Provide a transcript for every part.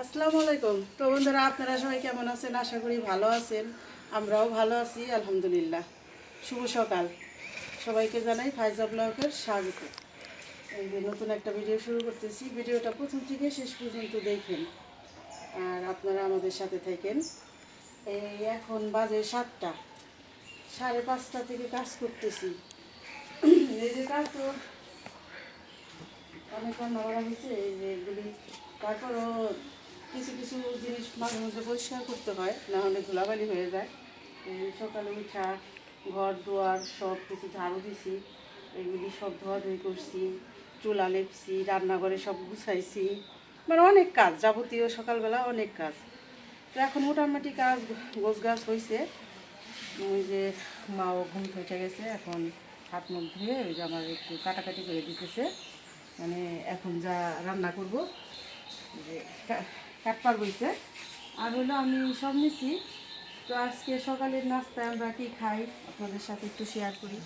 আসসালামু আলাইকুম। তো বন্ধুরা, আপনারা সবাই কেমন আছেন? আশা করি ভালো আছেন। আমরাও ভালো আছি আলহামদুলিল্লাহ। শুভ সকাল, সবাইকে জানাই ফাইজা ব্লগের স্বাগত। এই যে নতুন একটা ভিডিও শুরু করতেছি। ভিডিওটা প্রথম থেকে শেষ পর্যন্ত দেখেন আর আপনারা আমাদের সাথে থাকেন। এই এখন বাজে 7টা, 5:30 থেকে কাজ করতেছি। এই যে কাপড় অনেক রান্না করা হয়েছে, এই যে এগুলি। তারপরও কিছু কিছু জিনিস মাঝে মধ্যে পরিষ্কার করতে হয়, না হলে ধুলাবালি হয়ে যায়। এই সকালে উঠা ঘর দুয়ার সব কিছু ঝাড়ু দিছি, এগুলি সব ধোয়াধুয়ি করছি, চুলা লেপছি, রান্নাঘরে সব গুছাইছি, মানে অনেক কাজ, যাবতীয় সকালবেলা অনেক কাজ। তো এখন মোটামুটি কাজ গোছগাছ হয়েছে। ওই যে মাও ঘুম থেকে গেছে, এখন হাত মুখ ধুয়ে ওই যে আমার একটু কাটাকাটি করে দিতেছে। মানে এখন যা রান্না করব, যে কাটপার বইছে আর হলো আমি সব নিছি। তো আজকে সকালের নাস্তায় আমরা কি খাই আপনাদের সাথে একটু শেয়ার করি।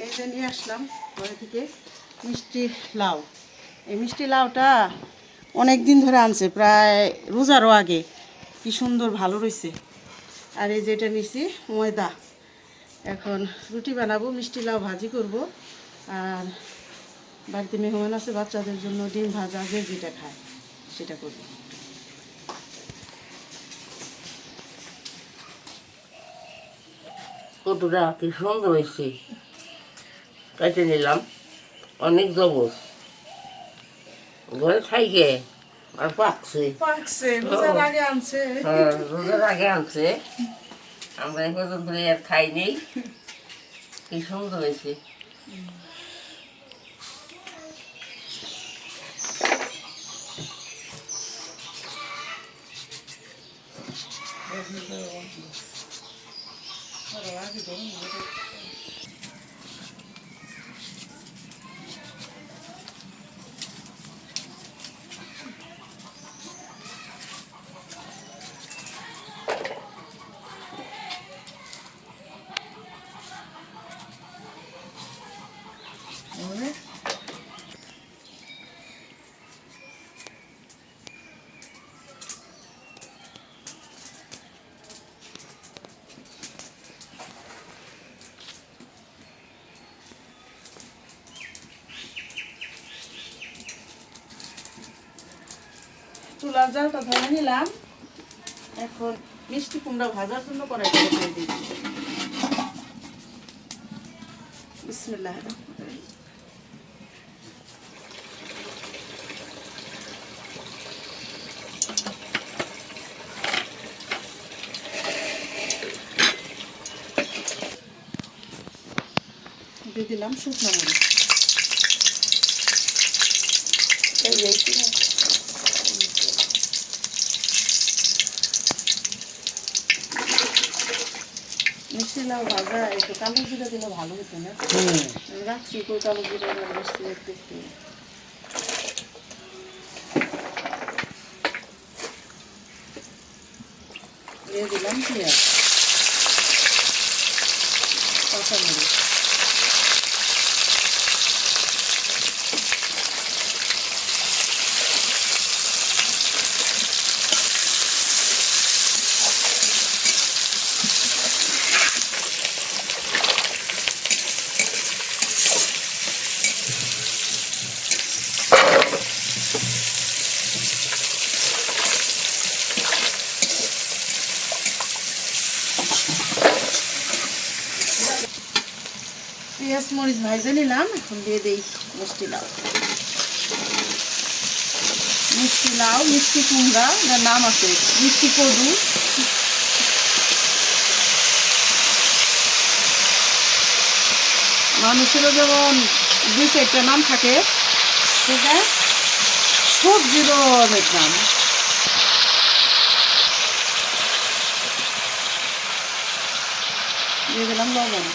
এই যে নিয়ে আসলাম ঘরে থেকে মিষ্টি লাউ। এই মিষ্টি লাউটা অনেক দিন ধরে আনছে, প্রায় রোজারও আগে। কি সুন্দর ভালো রয়েছে। আর এই যেটা নিছি ময়দা, এখন রুটি বানাবো, মিষ্টি লাউ ভাজি করব। আর বাড়িতে মেহমান আছে, বাচ্চাদের জন্য ডিম ভাজা, যে যেটা খায় সেটা করব। কতটা কি সুন্দর হয়েছে, কেটে নিলাম। অনেক জবর ঘরে খাইকে আর পাকছে। পাকছে, রোজার আগে আনছে। হ্যাঁ, রোজার আগে আনছে, আমরা এই পর্যন্ত আর খাই নেই। কি সুন্দর হয়েছে। চুলার জালটা ধরে নিলাম, এখন মিষ্টি কুমড়া ভাজার জন্য কড়াইটা বসাই দিই। বিসমিল্লাহ। দিয়ে দিলাম শুকনো মরিচ। মিষ্টি লাউ ভাজা একটু কালো জিরা দিলে ভালো হতো না? রাখছি কই কালো জিরা রাখছি একটু একটু। দিয়ে দিলাম পেঁয়াজ, কাঁচামরিচ। পেঁয়াজ মরিচ ভাজে নিলাম, এখন দিয়ে দিই মিষ্টি লাউ। মিষ্টি লাউ, মিষ্টি কুমড়া, যার নাম আছে মিষ্টি কদু। মানুষেরও যেমন 2-4টা নাম থাকে, সেটা সবজিরও অনেক নাম। দিয়ে দিলাম লবণ।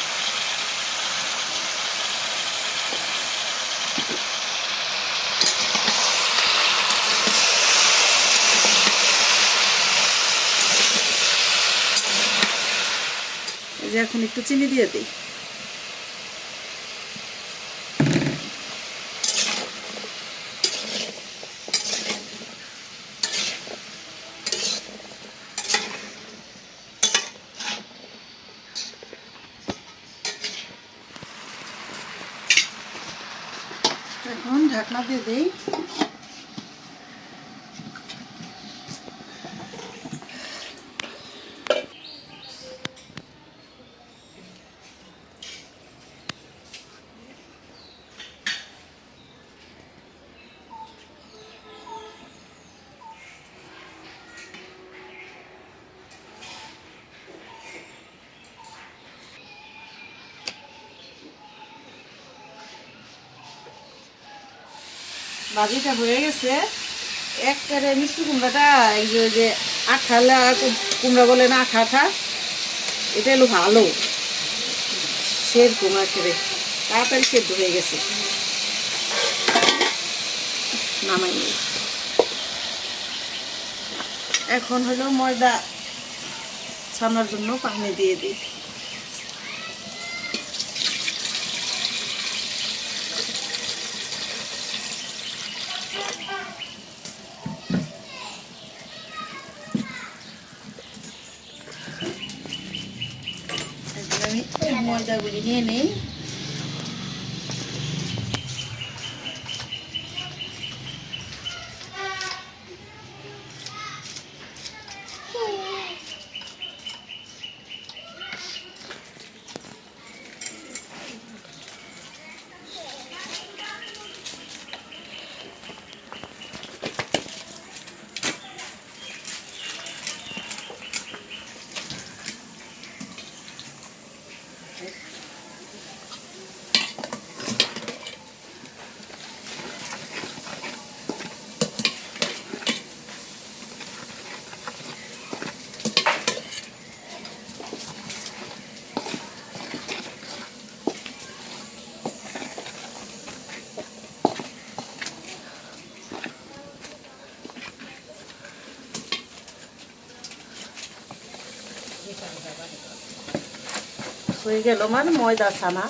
এই যে এখন একটু চিনি দিয়ে দিই। ঢাকনা দিয়ে দিই। ভাজিটা হয়ে গেছে। একবারে মিষ্টি কুমড়াটা এই যে আঠা কুমড়া বলে না, আঠা আঠা, এটা হলো ভালো সেরকম একেবারে তাড়াতাড়ি সেদ্ধ হয়ে গেছে। নামাই নিই। এখন হলো ময়দা ছানার জন্য পানি দিয়ে দিই। আমি ময়দাগুলি নিয়ে নিই। হয়ে গেল মানে ময়দা ছানা।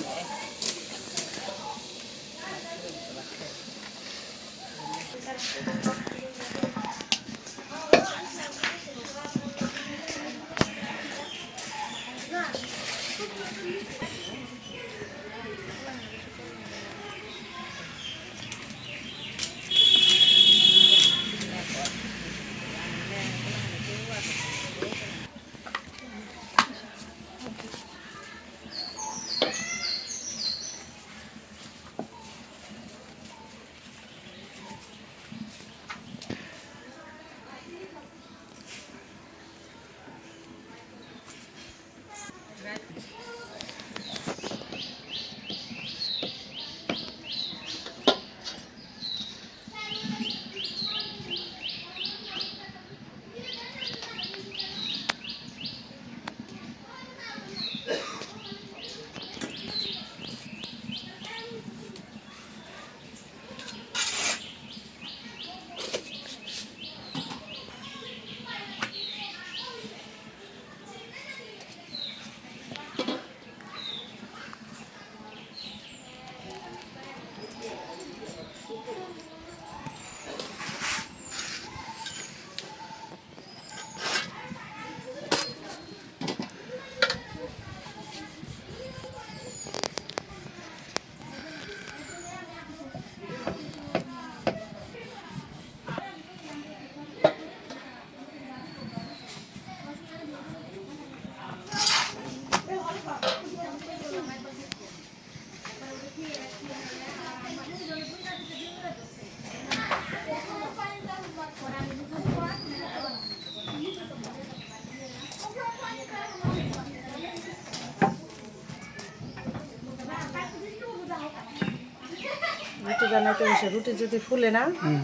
রুটি বানাইতে বসে রুটি যদি ফুলে না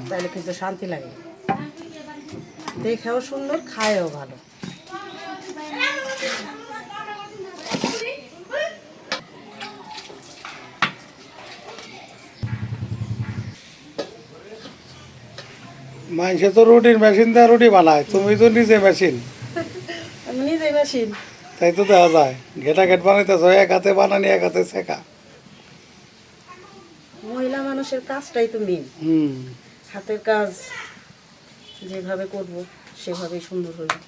তাহলে কিন্তু শান্তি লাগে, দেখেও সুন্দর, খায়ও ভালো। মানুষে তো রুটির মেশিন দিয়ে রুটি বানায়, তুমি তো নিজে মেশিন। আমি নিজেই মেশিন। তাই তো দেখা যায়, ঘেটা ঘেট বানাইতেছ, এক হাতে বানানি এক হাতে শেখা। মহিলা মানুষের কাজটাই তো মেন। হাতের কাজ যেভাবে করব সেভাবেই সুন্দর হবে।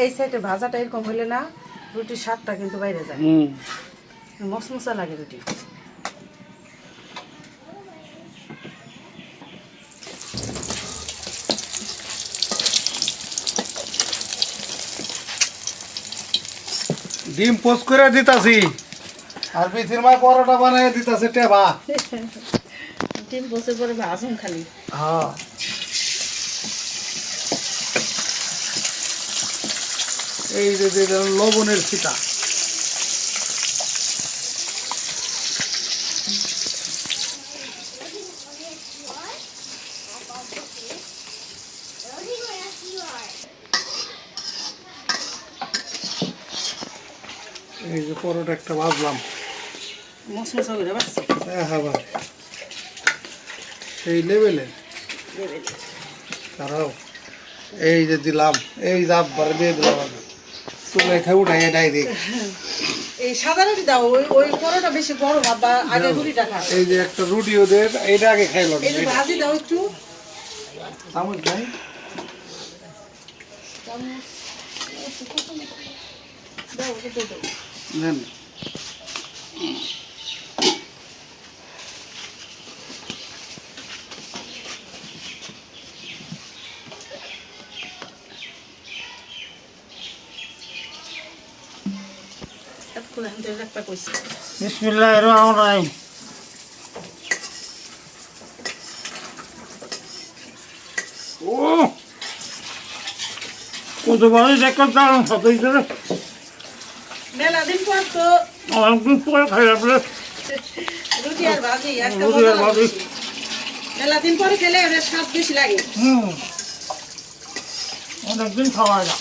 এই সাইডে ভাজাটা এরকম হইলে না রুটির স্বাদটা কিন্তু বাইরে যায়, মশমশা লাগে রুটি। ডিম পোস্ট করে দিতাছি আর পিছির মা পরোটা বানাই দিতাছে টেবা। ডিম বসে পরে ভাজুন খালি। হ্যাঁ এই যে লবণের ছিটা এই যে পরোটা একটা ভাজলাম মশমশা করে বাড়ছে হ্যাঁ সেই লেভেলের তারাও এই যে দিলাম এই জাপ বার দিয়ে দিলাম চুলে খাই উঠাই ডাইরেক্ট। এই সাদা রুটি দাও, ওই ওই পরোটা বেশি গরম বা আগে রুটিটা খা। এই যে একটা রুটি ওদের এইটা আগে খাইল এই যে ভাজি দাও একটু, চামচ খাই দাও একটু দাও। নেন এতক্ষণ এখন থেকে একটা কইছি। বিসমিল্লাহির রহমানির রহিম। ও কত বড় দেখতে দারুণ সাথে করে মেলা দিন পর তো অনেকদিন পরে খাই আপনি রুটি আর ভাজি একটা রুটি আর মজা ভাজি। লাগে। মেলা দিন পরে খেলে এর স্বাদ বেশি লাগে। অনেকদিন খাওয়া যায় না।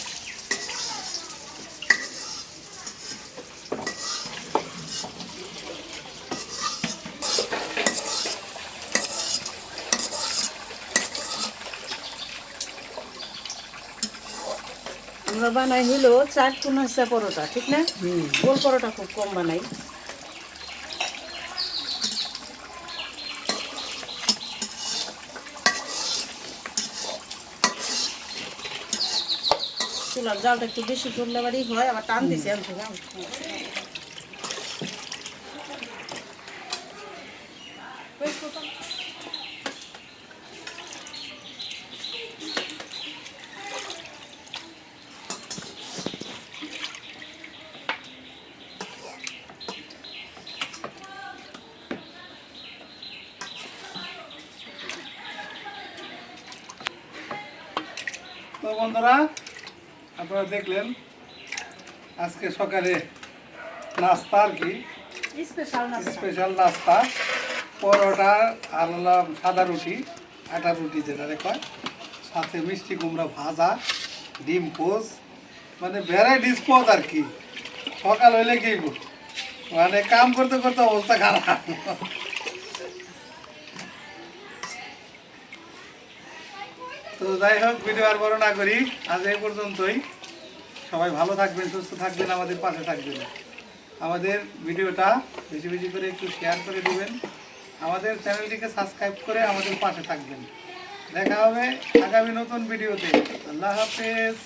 আমরা বানাই হলো 4 কোনা পরোটা, ঠিক না? গোল পরোটা খুব কম বানাই। চুলার জালটা একটু বেশি চললে বাড়ি হয়, আবার টান দিছি আমি থেকে। তো বন্ধুরা আপনারা দেখলেন আজকে সকালে নাস্তা আর কি স্পেশাল নাস্তা। স্পেশাল নাস্তা পরোটা আর হলাম সাদা রুটি আটার রুটি যেটা কয়, সাথে মিষ্টি কুমড়া ভাজা, ডিম পোজ, মানে ভ্যারাইটিস পদ আর কি। সকাল হইলে কি মানে কাম করতে করতে অবস্থা খারাপ। তো যাই হোক, ভিডিও আর বড় না করি, আজ এই পর্যন্তই। সবাই ভালো থাকবেন, সুস্থ থাকবেন, আমাদের পাশে থাকবেন। আমাদের ভিডিওটা বেশি বেশি করে একটু শেয়ার করে দিবেন, আমাদের চ্যানেলটিকে সাবস্ক্রাইব করে আমাদের পাশে থাকবেন। দেখা হবে আগামী নতুন ভিডিওতে। আল্লাহ হাফেজ।